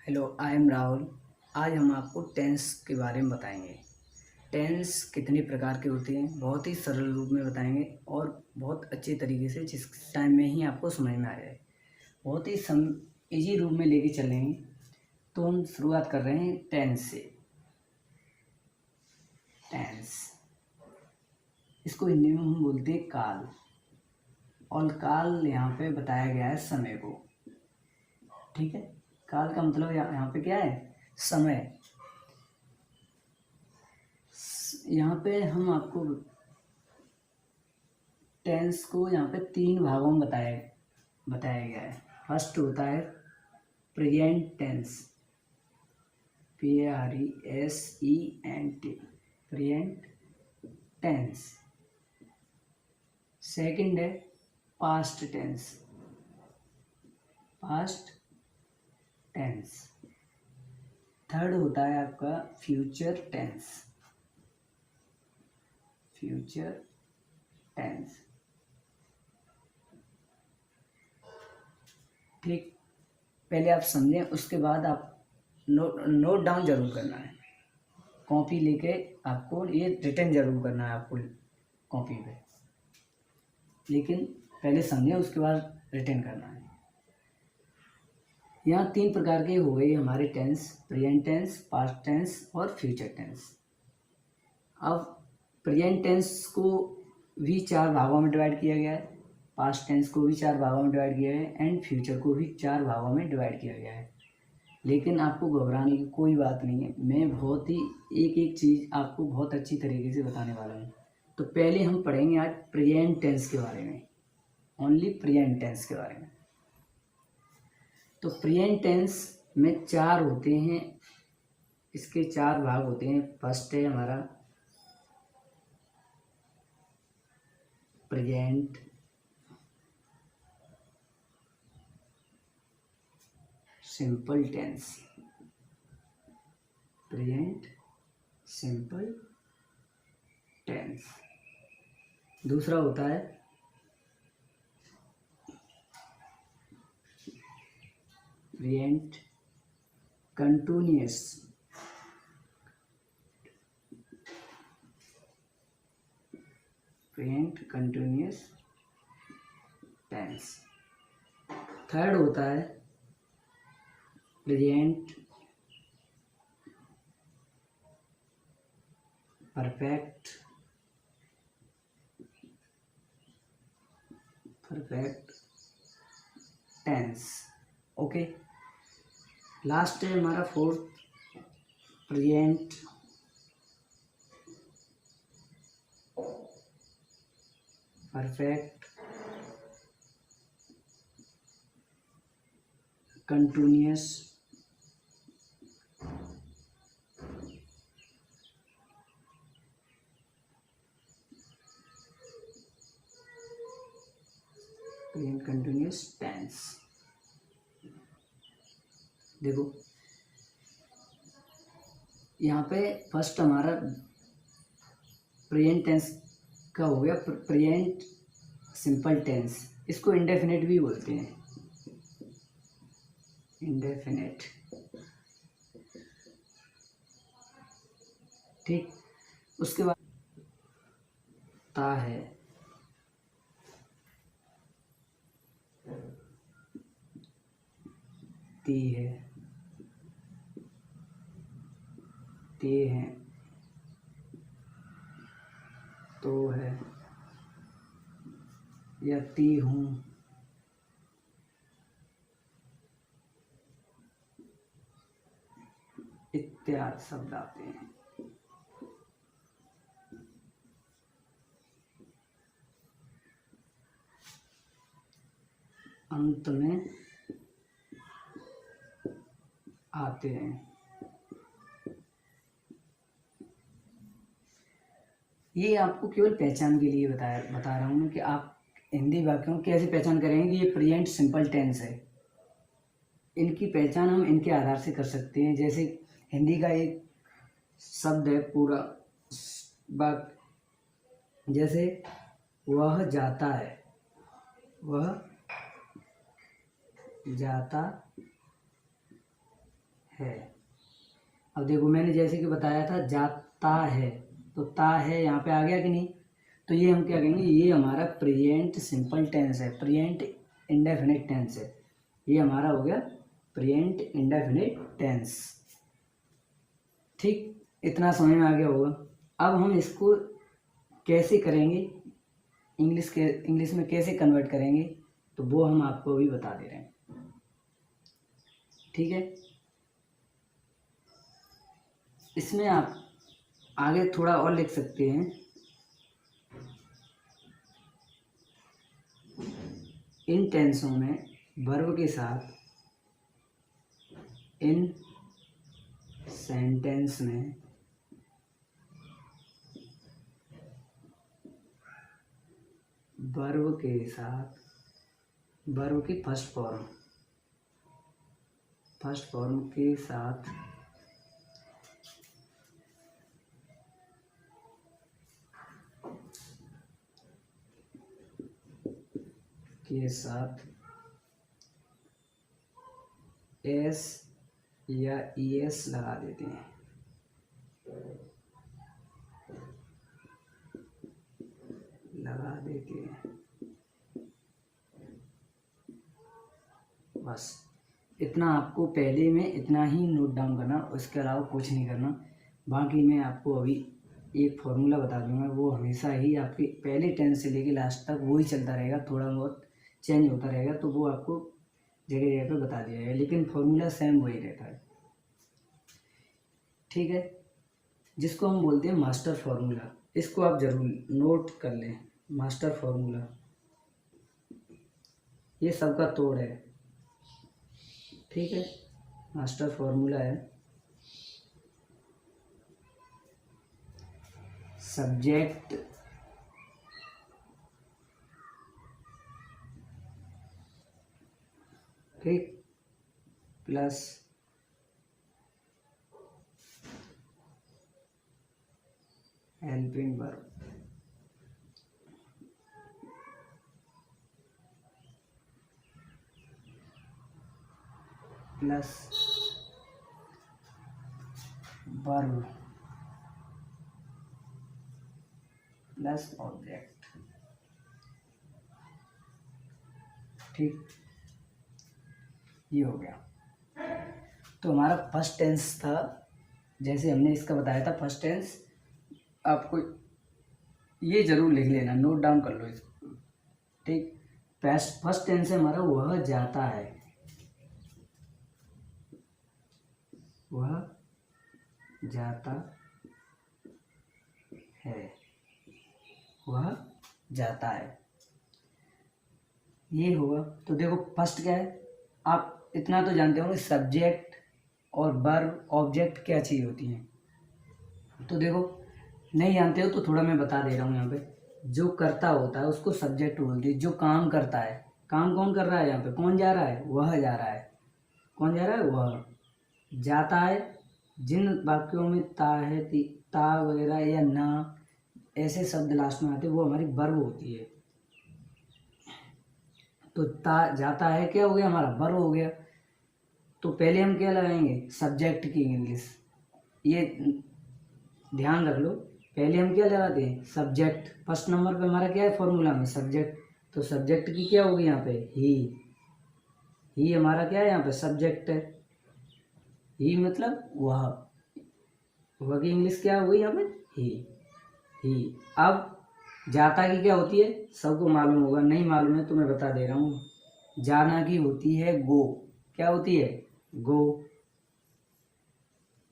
Hello, I am Rahul. आज हम आपको टेंस के बारे में बताएंगे। टेंस कितने प्रकार के होते हैं बहुत ही सरल रूप में बताएंगे और बहुत अच्छे तरीके से, जिस टाइम में ही आपको समझ में आ जाए। बहुत ही इजी रूप में लेके चलेंगे। तो हम शुरुआत कर रहे हैं टेंस से। टेंस, इसको हिंदी में हम बोलते हैं काल। और काल यहाँ पे बताया गया है समय को। ठीक है, काल का मतलब यहाँ पे क्या है? समय। यहाँ पे हम आपको टेंस को यहाँ पे 3 भागों में बताया गया है। फर्स्ट होता है present tense, PRESENT, present tense. Second है past tense, past tense. Third होता है आपका फ्यूचर टेंस, फ्यूचर टेंस। ठीक, पहले आप समझें, उसके बाद आप नोट डाउन जरूर करना है। कॉपी लेके आपको ये रिटर्न जरूर करना है आपको कॉपी पे, लेकिन पहले समझें उसके बाद रिटर्न करना है। यहाँ 3 प्रकार के हो गए हमारे tense: present tense, past tense और फ्यूचर टेंस। अब प्रेजेंट टेंस को भी 4 भागों में डिवाइड किया गया है, पास्ट टेंस को भी 4 भागों में डिवाइड किया गया है एंड फ्यूचर को भी 4 भागों में डिवाइड किया गया है। लेकिन आपको घबराने की कोई बात नहीं है, मैं बहुत ही एक एक चीज़ आपको बहुत अच्छी तरीके से बताने वाला हूँ। तो पहले हम पढ़ेंगे आज प्रेजेंट टेंस के बारे में, ओनली प्रेजेंट टेंस के बारे में। तो प्रेजेंट टेंस में 4 होते हैं, इसके 4 भाग होते हैं। फर्स्ट है हमारा present simple tense, present simple tense. दूसरा होता है present continuous, present continuous tense. Third होता है present perfect tense. Okay, last है हमारा fourth present perfect continuous present continuous tense. देखो यहाँ पे फर्स्ट हमारा प्रेजेंट टेंस का हो गया प्रेजेंट सिंपल टेंस। इसको इंडेफिनिट भी बोलते हैं, इंडेफिनिट। ठीक, उसके बाद ता है ती है, ते हैं, तो है, या ती हूँ, इत्यादि शब्द आते हैं। अंत में आते हैं। ये आपको केवल पहचान के लिए बता रहा हूँ कि आप हिंदी वाक्यों को कैसे पहचान करेंगे कि ये प्रेजेंट सिंपल टेंस है। इनकी पहचान हम इनके आधार से कर सकते हैं। जैसे हिंदी का एक शब्द है पूरा वाक्य, जैसे वह जाता है, वह जाता है। अब देखो मैंने जैसे कि बताया था जाता है, तो ता है यहाँ पे आ गया कि नहीं, तो ये हम क्या कहेंगे, ये हमारा प्रेजेंट सिंपल टेंस है, प्रेजेंट इंडेफिनिट टेंस है, ये हमारा हो गया प्रेजेंट इंडेफिनिट टेंस। ठीक, इतना समझ में आ गया होगा। अब हम इसको कैसे करेंगे, इंग्लिश में कैसे कन्वर्ट करेंगे, तो वो हम आपको अभी बता दे रहे हैं। ठीक है, इसमें आप आगे थोड़ा और लिख सकते हैं, इन टेंसों में वर्ब के साथ इन सेंटेंस में वर्ब के साथ वर्ब की फर्स्ट फॉर्म के साथ एस या ईएस लगा देते हैं। बस इतना आपको पहले में इतना ही नोट डाउन करना, उसके अलावा कुछ नहीं करना। बाकी मैं आपको अभी एक फॉर्मूला बता दूंगा, वो हमेशा ही आपके पहले टेंस से लेके लास्ट तक वही चलता रहेगा, थोड़ा बहुत चेंज होता रहेगा, तो वो आपको जगह जगह पे बता दिया जाएगा, लेकिन फॉर्मूला सेम वही रहता है। ठीक है, जिसको हम बोलते हैं मास्टर फार्मूला, इसको आप जरूर नोट कर लें। मास्टर फार्मूला ये सबका तोड़ है। ठीक है, मास्टर फार्मूला है सब्जेक्ट ठीक plus helping verb plus verb plus object. ठीक, ये हो गया। तो हमारा फर्स्ट टेंस था, जैसे हमने इसका बताया था फर्स्ट टेंस, आपको ये जरूर लिख लेना, नोट डाउन कर लो इसको। ठीक, फर्स्ट टेंस है हमारा वह जाता है, वह जाता है, वह जाता है, ये होगा। तो देखो फर्स्ट क्या है, आप इतना तो जानते होंगे सब्जेक्ट और वर्ब ऑब्जेक्ट क्या चीज़ होती हैं। तो देखो नहीं जानते हो तो थोड़ा मैं बता दे रहा हूँ। यहाँ पे जो करता होता है उसको सब्जेक्ट बोलते हैं, जो काम करता है, काम कौन कर रहा है, यहाँ पे कौन जा रहा है, वह जा रहा है, कौन जा रहा है, वह जाता है। जिन वाक्यों में ता है, ता वगैरह या ना ऐसे शब्द लास्ट में आते हैं, वो हमारी वर्ब होती है। तो ता जाता है क्या हो गया, हमारा वर्ब हो गया। तो पहले हम क्या लगाएंगे, सब्जेक्ट की इंग्लिश, ये ध्यान रख लो। पहले हम क्या लगाते हैं, सब्जेक्ट। फर्स्ट नंबर पे हमारा क्या है फॉर्मूला में, सब्जेक्ट। तो सब्जेक्ट की क्या होगी यहाँ पे, ही हमारा क्या है यहाँ पे, सब्जेक्ट है। ही मतलब वह की इंग्लिश क्या होगी यहाँ पे, ही। अब जाता की क्या होती है, सबको मालूम होगा, नहीं मालूम है तो मैं बता दे रहा हूँ। जाना की होती है गो, क्या होती है, गो।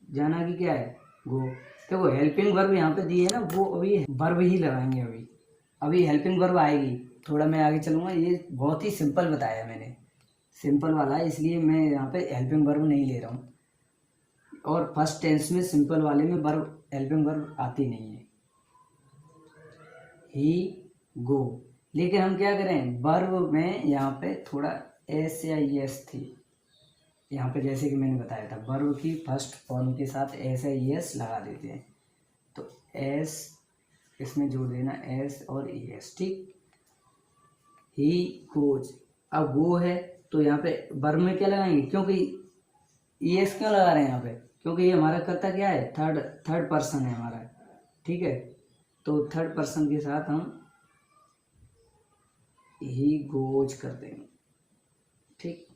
जाना की क्या है, गो। देखो हेल्पिंग वर्ब यहाँ पे दी है ना, वो अभी वर्ब ही लगाएंगे, अभी हेल्पिंग वर्ब आएगी, थोड़ा मैं आगे चलूँगा। ये बहुत ही सिंपल बताया मैंने, सिंपल वाला है, इसलिए मैं यहाँ पे हेल्पिंग वर्ब नहीं ले रहा हूँ। और फर्स्ट टेंस में सिंपल वाले में वर्ब हेल्पिंग वर्ब आती नहीं है, ही गो। लेकिन हम क्या करें, वर्ब में यहाँ पे थोड़ा एस या यस थी, यहाँ पे जैसे कि मैंने बताया था, वर्ब की फर्स्ट फॉर्म के साथ एस या यस लगा देते हैं। तो एस इसमें जोड़ देना, एस और एस। ठीक, ही गोज। अब वो है तो यहाँ पे वर्ब में क्या लगाएंगे, क्योंकि ES क्यों लगा रहे हैं यहाँ पे, क्योंकि ये हमारा कर्ता क्या है, थर्ड पर्सन है हमारा, ठीक है। तो थर्ड पर्सन के साथ हम ही गोज कर देंगे, ठीक।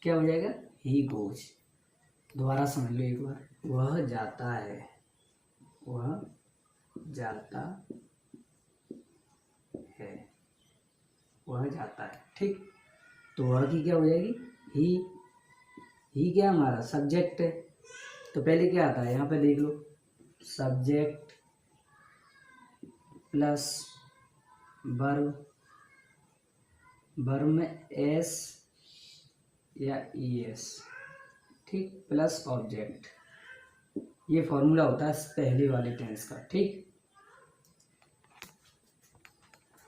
क्या हो जाएगा, ही गोज। दोबारा समझ लो एक बार, वह जाता है, वह जाता है, वह जाता है, ठीक। तो वह की क्या हो जाएगी, ही क्या हमारा सब्जेक्ट है। तो पहले क्या आता है यहाँ पे देख लो, सब्जेक्ट प्लस वर्ब, वर्ब में एस या ES, ठीक, प्लस ऑब्जेक्ट। ये फॉर्मूला होता है पहले वाले टेंस का, ठीक।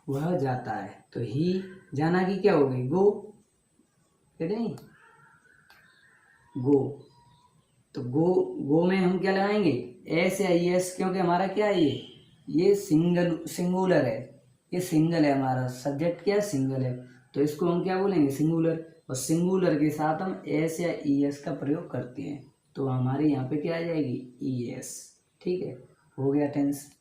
वह जाता है, तो ही जाना की क्या हो गई, गो, कहते नहीं, गो। तो गो में हम क्या लगाएंगे, एस या ES, क्योंकि हमारा क्या है, ये सिंगुलर है, ये सिंगल है, हमारा सब्जेक्ट क्या है, सिंगल है। तो इसको हम क्या बोलेंगे, सिंगुलर। और सिंगुलर के साथ हम एस या ES का प्रयोग करते हैं, तो हमारे यहाँ पे क्या आ जाएगी, ES, ठीक है। हो गया टेंस,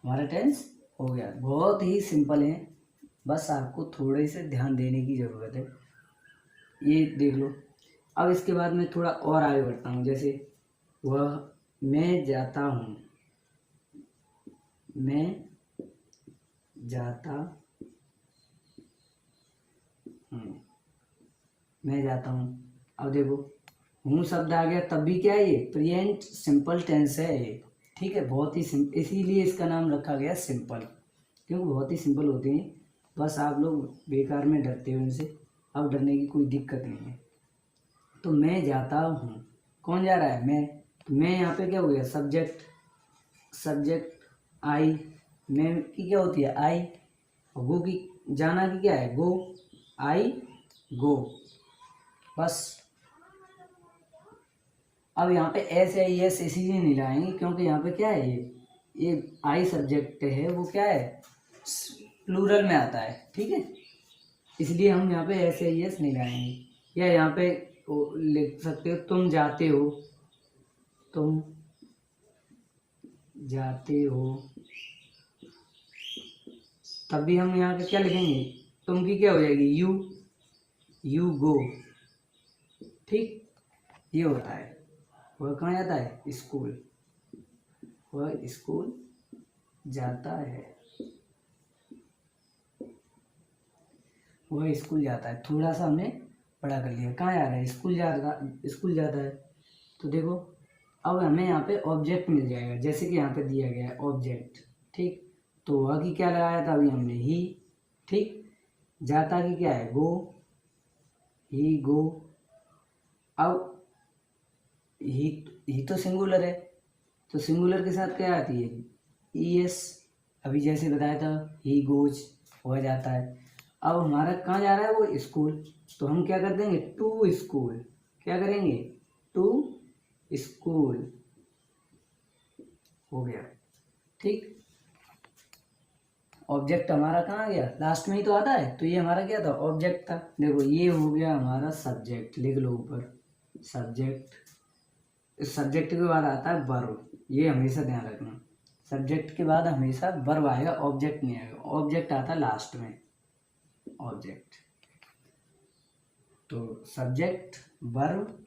हमारा टेंस हो गया। बहुत ही सिंपल है, बस आपको थोड़े से ध्यान देने की ज़रूरत है। ये देख लो। अब इसके बाद मैं थोड़ा और आगे बढ़ता हूँ, जैसे वह, मैं जाता हूँ, मैं जाता हूँ, मैं जाता हूँ। अब देखो, हूँ शब्द आ गया, तब भी क्या है, ये प्रेजेंट सिंपल टेंस है ये, ठीक है। बहुत ही सिंपल, इसीलिए इसका नाम रखा गया सिंपल, क्योंकि बहुत ही सिंपल होते हैं। बस आप लोग बेकार में डरते हो इनसे, अब डरने की कोई दिक्कत नहीं है। तो मैं जाता हूँ, कौन जा रहा है, मैं। तो मैं यहाँ पे क्या हो गया, सब्जेक्ट आई, मैं की क्या होती है, आई। और गो की, जाना की क्या है, गो, आई गो, बस। अब यहाँ पे एस या ES इसीलिए नहीं लाएंगे, क्योंकि यहाँ पे क्या है, ये आई सब्जेक्ट है, वो क्या है, प्लूरल में आता है, ठीक है। इसलिए हम यहाँ पे एस या ES नहीं लाएंगे। या यहाँ पे लिख सकते हो, तुम जाते हो, तुम जाते हो, तब भी हम यहाँ पे क्या लिखेंगे, तुम की क्या हो जाएगी, यू गो, ठीक। ये होता है। वह कहाँ जाता है, स्कूल, वह स्कूल जाता है, वह स्कूल जाता है। थोड़ा सा हमने बड़ा कर लिया, कहाँ जा रहा है, स्कूल जाता है। तो देखो, अब हमें यहाँ पे ऑब्जेक्ट मिल जाएगा, जैसे कि यहाँ पे दिया गया है ऑब्जेक्ट, ठीक। तो वह की क्या लगाया था अभी हमने, ही, ठीक। जाता की क्या है, गो, ही गो। अब ही तो सिंगुलर है, तो सिंगुलर के साथ क्या आती है, ES। अभी जैसे बताया था, ही गोज, हो जाता है। अब हमारा कहाँ जा रहा है, वो स्कूल। तो हम क्या कर देंगे, टू स्कूल, क्या करेंगे, टू स्कूल, हो गया, ठीक। ऑब्जेक्ट हमारा कहाँ आ गया, लास्ट में ही तो आता है। तो ये हमारा क्या था, ऑब्जेक्ट था। देखो, ये हो गया हमारा सब्जेक्ट, लिख लो ऊपर, सब्जेक्ट। इस सब्जेक्ट के बाद आता है वर्ब, ये हमेशा ध्यान रखना। सब्जेक्ट के बाद हमेशा वर्ब आएगा, ऑब्जेक्ट नहीं आएगा। ऑब्जेक्ट आता है लास्ट में, ऑब्जेक्ट। तो सब्जेक्ट, वर्ब,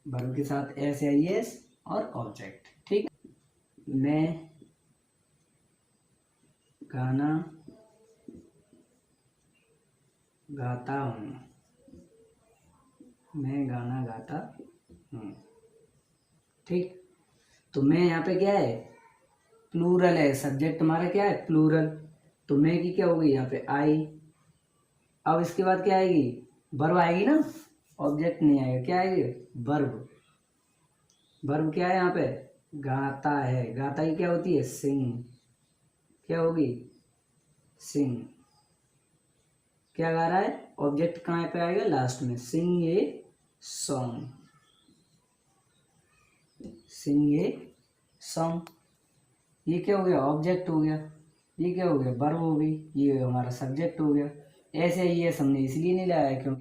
वर्ब के साथ एस या ES और ऑब्जेक्ट, ठीक है। मैं गाना गाता हूँ, मैं गाना गाता हूँ, ठीक। तो मैं यहाँ पे क्या है, प्लूरल है, सब्जेक्ट हमारा क्या है, प्लूरल। तो मैं की क्या होगी यहाँ पे, आई। अब इसके बाद क्या आएगी, वर्ब आएगी ना, ऑब्जेक्ट नहीं आएगा, क्या आएगी, वर्ब। वर्ब क्या है यहाँ पे, गाता है। गाता की क्या होती है, सिंग, क्या होगी, सिंग। क्या गा रहा है, ऑब्जेक्ट कहाँ पे आएगा, लास्ट में, सिंग a song, Singh a song. ये क्या हो गया, ऑब्जेक्ट हो गया। ये क्या हो गया, वर्ब हो गई। ये हमारा सब्जेक्ट हो गया। ऐसे ही ये हमने इसलिए नहीं लाया क्योंकि